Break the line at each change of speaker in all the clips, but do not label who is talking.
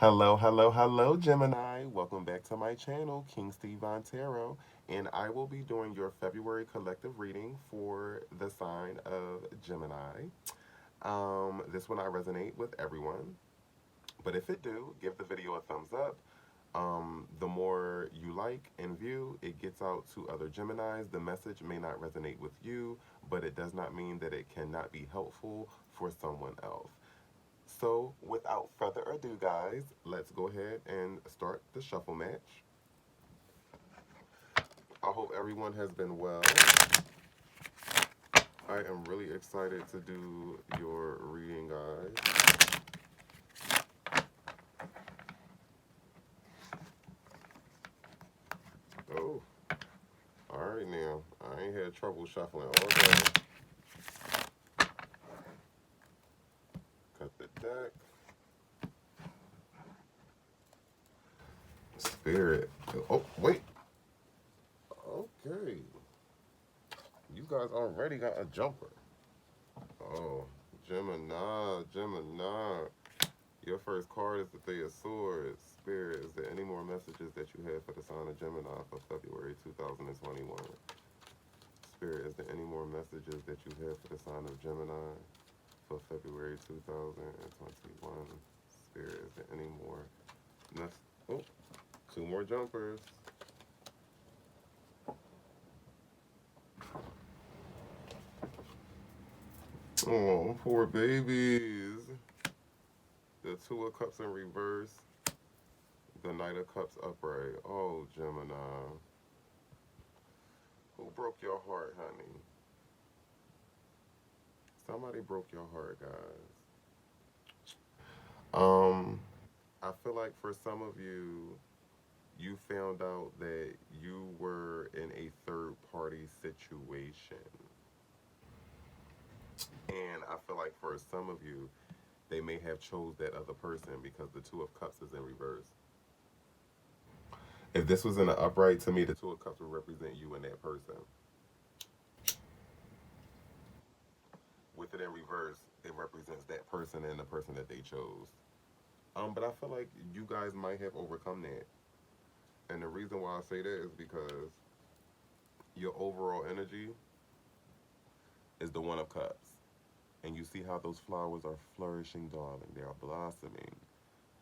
Hello, hello, hello, Gemini. Welcome back to my channel, King Steve Von Tarot, and I will be doing your February collective reading for the sign of Gemini. This will not resonate with everyone, but if it do, give the video a thumbs up. The more you like and view, it gets out to other Geminis. The message may not resonate with you, but it does not mean that it cannot be helpful for someone else. So, without further ado, guys, let's go ahead and start the shuffle match. I hope everyone has been well. I am really excited to do your reading, guys. Oh, all right now. I ain't had trouble shuffling all day. Cut the deck. Spirit. Oh, wait. Okay. You guys already got a jumper. Oh, Gemini. Your first card is the Three of Swords. Spirit, is there any more messages that you have for the sign of Gemini for February 2021? Spirit, is there any more messages that you have for the sign of Gemini for February 2021? Spirit, is there any more? Oh, two more jumpers. Oh, poor babies. The Two of Cups in reverse. The Knight of Cups upright. Oh, Gemini. Who broke your heart, honey? Somebody broke your heart, guys. Um, I feel like for some of you, you found out that you were in a third party situation. And I feel like for some of you, they may have chose that other person because the Two of Cups is in reverse. If this was in an upright, to me, the Two of Cups would represent you and that person. With it in reverse, it represents that person and the person that they chose. But I feel like you guys might have overcome that. And the reason why I say that is because your overall energy is the One of Cups. And you see how those flowers are flourishing, darling. They are blossoming,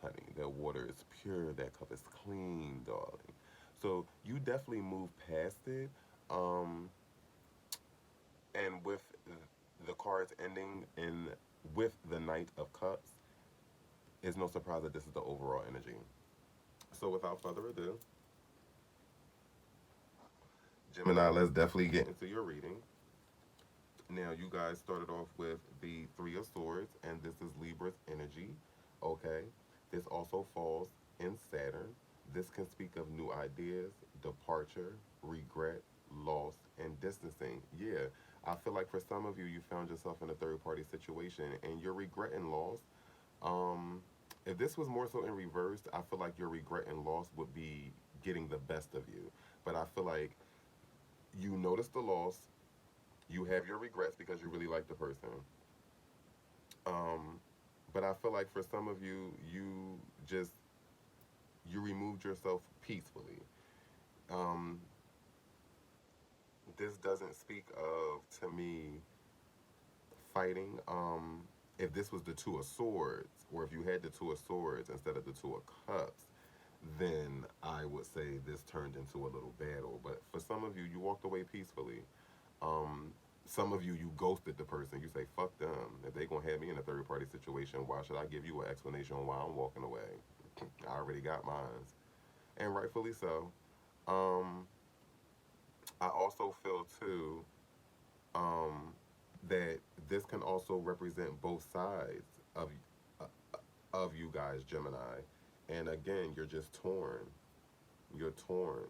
honey. That water is pure. That cup is clean, darling. So you definitely move past it. Um, and with the cards ending in with the Knight of Cups, it's no surprise that this is the overall energy. So without further ado, Gemini, let's definitely get into your reading. Now, you guys started off with the Three of Swords, and this is Libra's energy. Okay. This also falls in Saturn. This can speak of new ideas, departure, regret, loss, and distancing. Yeah, I feel like for some of you, you found yourself in a third party situation and you're regretting loss. Um, if this was more so in reverse, I feel like your regret and loss would be getting the best of you. But I feel like you notice the loss, you have your regrets because you really like the person. Um, but I feel like for some of you, just you removed yourself peacefully. Um, this doesn't speak of to me fighting. If this was the Two of Swords, or if you had the Two of Swords instead of the Two of Cups, then I would say this turned into a little battle. But for some of you, you walked away peacefully. Um, some of you, you ghosted the person. You say, fuck them. If they going to have me in a third party situation, why should I give you an explanation on why I'm walking away? I already got mine. And rightfully so. Um, I also feel, too, um, that this can also represent both sides uh, of you guys, Gemini. And again, you're just torn. You're torn.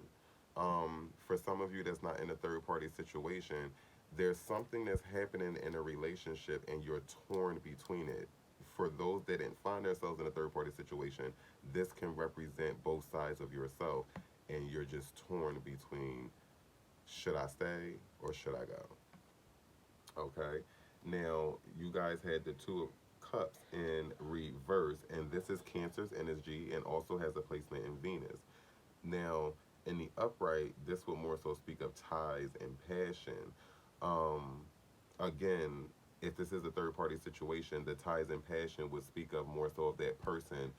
For some of you that's not in a third party situation, there's something that's happening in a relationship and you're torn between it. For those that didn't find themselves in a third party situation, this can represent both sides of yourself and you're just torn between should I stay or should I go? Okay. Now, you guys had the Two of Cups in reverse, and this is Cancer's energy and also has a placement in Venus. Now, in the upright, this would more so speak of ties and passion. Um, Again, if this is a third party situation, the ties and passion would speak of more so of that person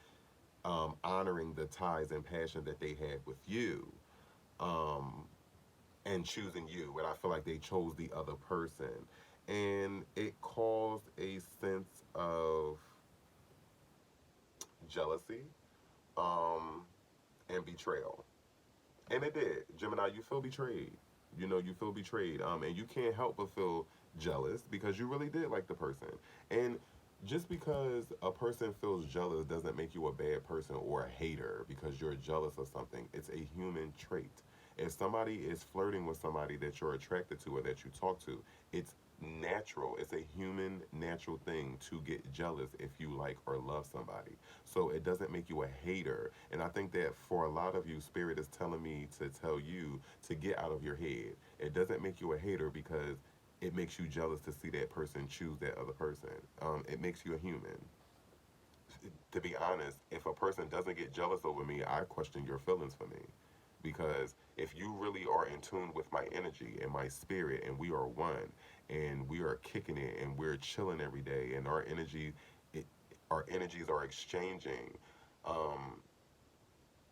honoring the ties and passion that they had with you. Um, and choosing you, and I feel like they chose the other person, and it caused a sense of jealousy, um, and betrayal, and it did. Gemini, you feel betrayed. You know, you feel betrayed, and you can't help but feel jealous because you really did like the person, and just because a person feels jealous doesn't make you a bad person or a hater because you're jealous of something. It's a human trait. If somebody is flirting with somebody that you're attracted to or that you talk to, it's natural. It's a human natural thing to get jealous if you like or love somebody. So it doesn't make you a hater. And I think that for a lot of you, Spirit is telling me to tell you to get out of your head. It doesn't make you a hater because it makes you jealous to see that person choose that other person. It makes you a human. To be honest, if a person doesn't get jealous over me, I question your feelings for me. Because if you really are in tune with my energy and my spirit, and we are one, and we are kicking it, and we're chilling every day, and it, our energies are exchanging. Um,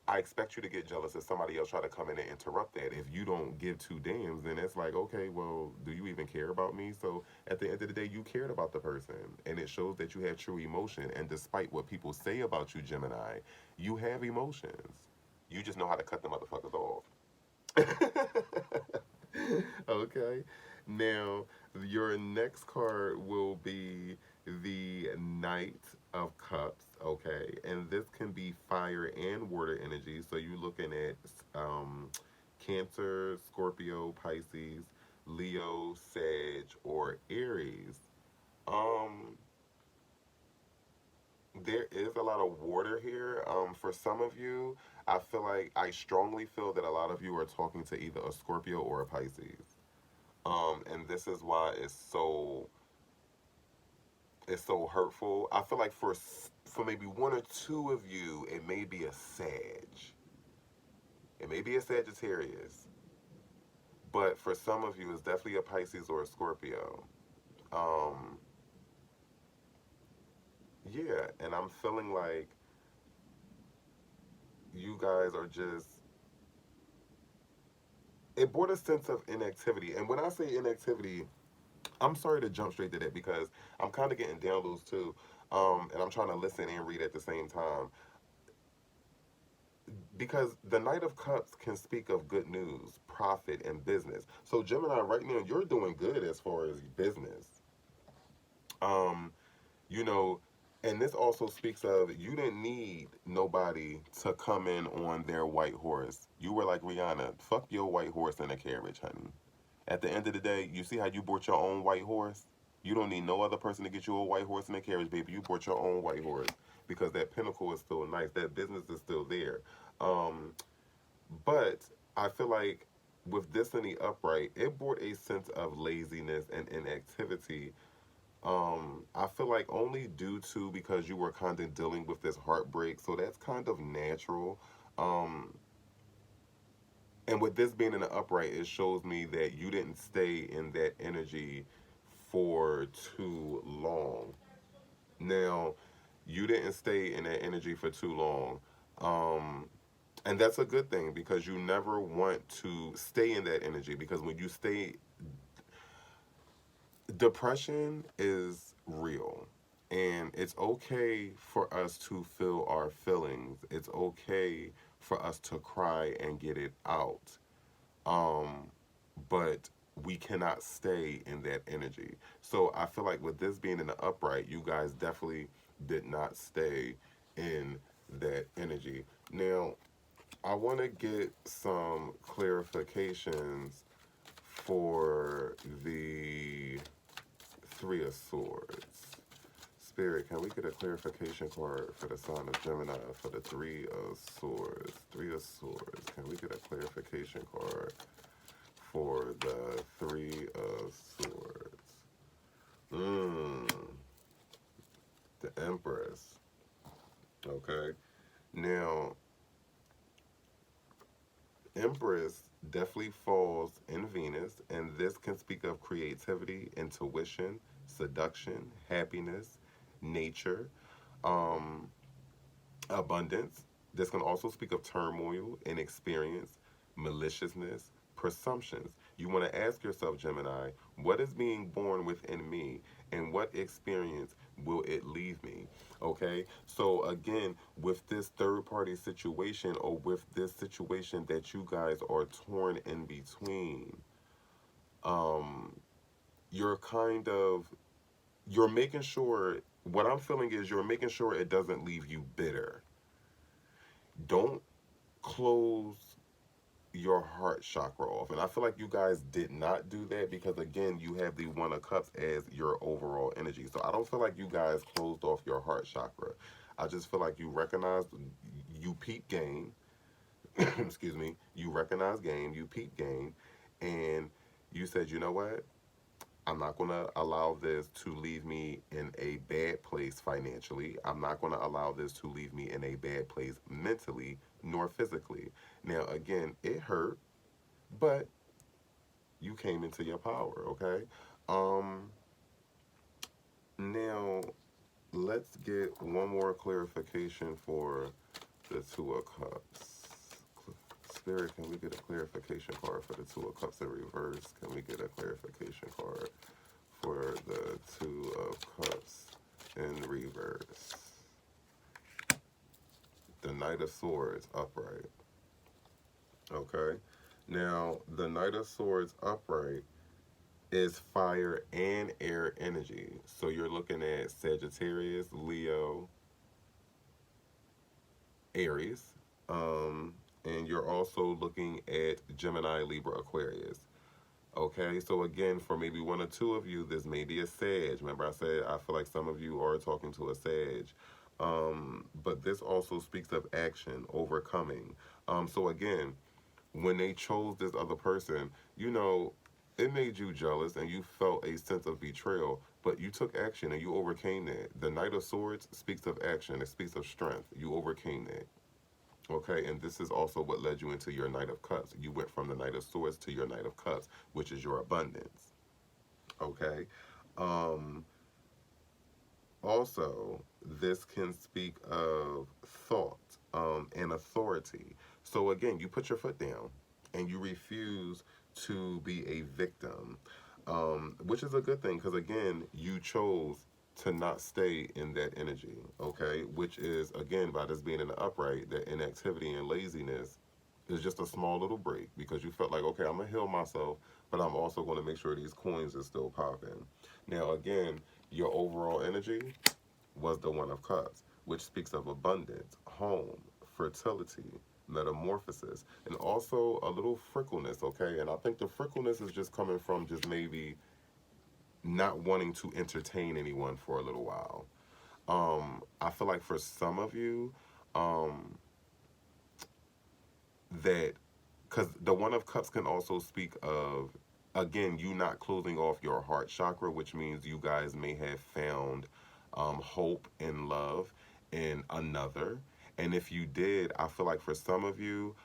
I expect you to get jealous if somebody else try to come in and interrupt that. If you don't give two damns, then it's like, okay, well, do you even care about me? So at the end of the day, you cared about the person, and it shows that you have true emotion. And despite what people say about you, Gemini, you have emotions. You just know how to cut the motherfuckers off. Okay. Now, your next card will be the Knight of Cups, okay? And this can be fire and water energy. So you're looking at Cancer, Scorpio, Pisces, Leo, Sag, or Aries. Um, there is a lot of water here. For some of you, I strongly feel that a lot of you are talking to either a Scorpio or a Pisces. And this is why it's so hurtful. I feel like for maybe one or two of you, it may be a Sag. It may be a Sagittarius, but for some of you, it's definitely a Pisces or a Scorpio. Um, yeah, and I'm feeling like you guys are just. It brought a sense of inactivity, and when I say inactivity, I'm sorry to jump straight to that because I'm kind of getting downloads too, and I'm trying to listen and read at the same time. Because the Knight of Cups can speak of good news, profit, and business. So Gemini, right now, you're doing good as far as business. Um, you know, and this also speaks of you didn't need nobody to come in on their white horse. You were like Rihanna, fuck your white horse in a carriage, honey. At the end of the day, you see how you bought your own white horse? You don't need no other person to get you a white horse in a carriage, baby. You bought your own white horse because that pinnacle is still nice. That business is still there. Um, but I feel like with this in the upright, it brought a sense of laziness and inactivity. I feel like only due to because you were kind of dealing with this heartbreak, so that's kind of natural. Um, and with this being in the upright, it shows me that you didn't stay in that energy for too long. Now, you didn't stay in that energy for too long. Um, and that's a good thing because you never want to stay in that energy because when you stay, depression is real. And it's okay for us to feel our feelings. It's okay for us to cry and get it out. Um, but we cannot stay in that energy. So I feel like with this being in the upright, you guys definitely did not stay in that energy. Now, I want to get some clarifications for the Three of Swords. Spirit, can we get a clarification card for the sign of Gemini for the Three of Swords? Three of Swords. Can we get a clarification card for the Three of Swords? Mmm. Empress. Okay. Now, Empress definitely falls in Venus, and this can speak of creativity, intuition, seduction, happiness, nature, um, abundance. This can also speak of turmoil, inexperience, maliciousness, presumptions. You want to ask yourself, Gemini, what is being born within me and what experience will it leave me? Okay, so again, with this third party situation or with this situation that you guys are torn in between, um, you're kind of, you're making sure, what I'm feeling is you're making sure it doesn't leave you bitter. Don't close your heart chakra off. And I feel like you guys did not do that because, again, you have the One of Cups as your overall energy. So I don't feel like you guys closed off your heart chakra. I just feel like you recognized, you peep game, excuse me, you recognize game, you peep game, and you said, you know what? I'm not going to allow this to leave me in a bad place financially. I'm not going to allow this to leave me in a bad place mentally nor physically. Now, again, it hurt, but you came into your power, okay? Um, Now, let's get one more clarification for the Two of Cups. Spirit, can we get a clarification card for the Two of Cups in reverse? Can we get a clarification card for the Two of Cups in reverse? The Knight of Swords upright. Okay. Now, the Knight of Swords upright is fire and air energy. So you're looking at Sagittarius, Leo, Aries. And you're also looking at Gemini, Libra, Aquarius. Okay, so again, for maybe one or two of you, this may be a Sag. Remember, I said I feel like some of you are talking to a Sag. But this also speaks of action, overcoming. So again, when they chose this other person, you know, it made you jealous and you felt a sense of betrayal, but you took action and you overcame that. The Knight of Swords speaks of action, it speaks of strength. You overcame that. Okay, and this is also what led you into your Knight of Cups. You went from the Knight of Swords to your Knight of Cups, which is your abundance. Okay. Um, Also, this can speak of thought and authority. So again, you put your foot down and you refuse to be a victim, which is a good thing because again, you chose to not stay in that energy, okay? Which is, again, by this being in the upright, that inactivity and laziness is just a small little break because you felt like, okay, I'm going to heal myself, but I'm also going to make sure these coins are still popping. Now, again, your overall energy was the One of Cups, which speaks of abundance, home, fertility, metamorphosis, and also a little frickleness, okay? And I think the frickleness is just coming from just maybe not wanting to entertain anyone for a little while. I feel like for some of you, um, that because the One of Cups can also speak of, again, you not closing off your heart chakra, which means you guys may have found hope and love in another. And if you did, I feel like for some of you,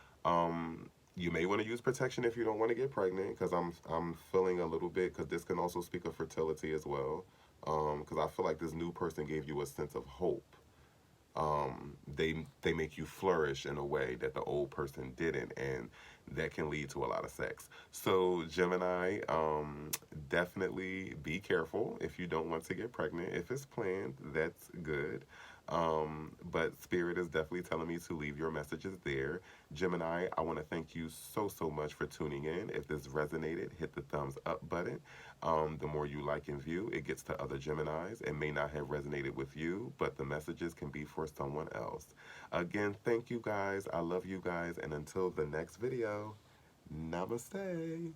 you may want to use protection if you don't want to get pregnant, because I'm feeling a little bit, because this can also speak of fertility as well. Because I feel like this new person gave you a sense of hope. They make you flourish in a way that the old person didn't, and that can lead to a lot of sex. So Gemini, definitely be careful if you don't want to get pregnant. If it's planned, that's good. But Spirit is definitely telling me to leave your messages there. Gemini, I want to thank you so much for tuning in. If this resonated, hit the thumbs up button. The more you like and view, it gets to other Geminis. It may not have resonated with you, but the messages can be for someone else. Again, thank you guys. I love you guys. And until the next video, namaste.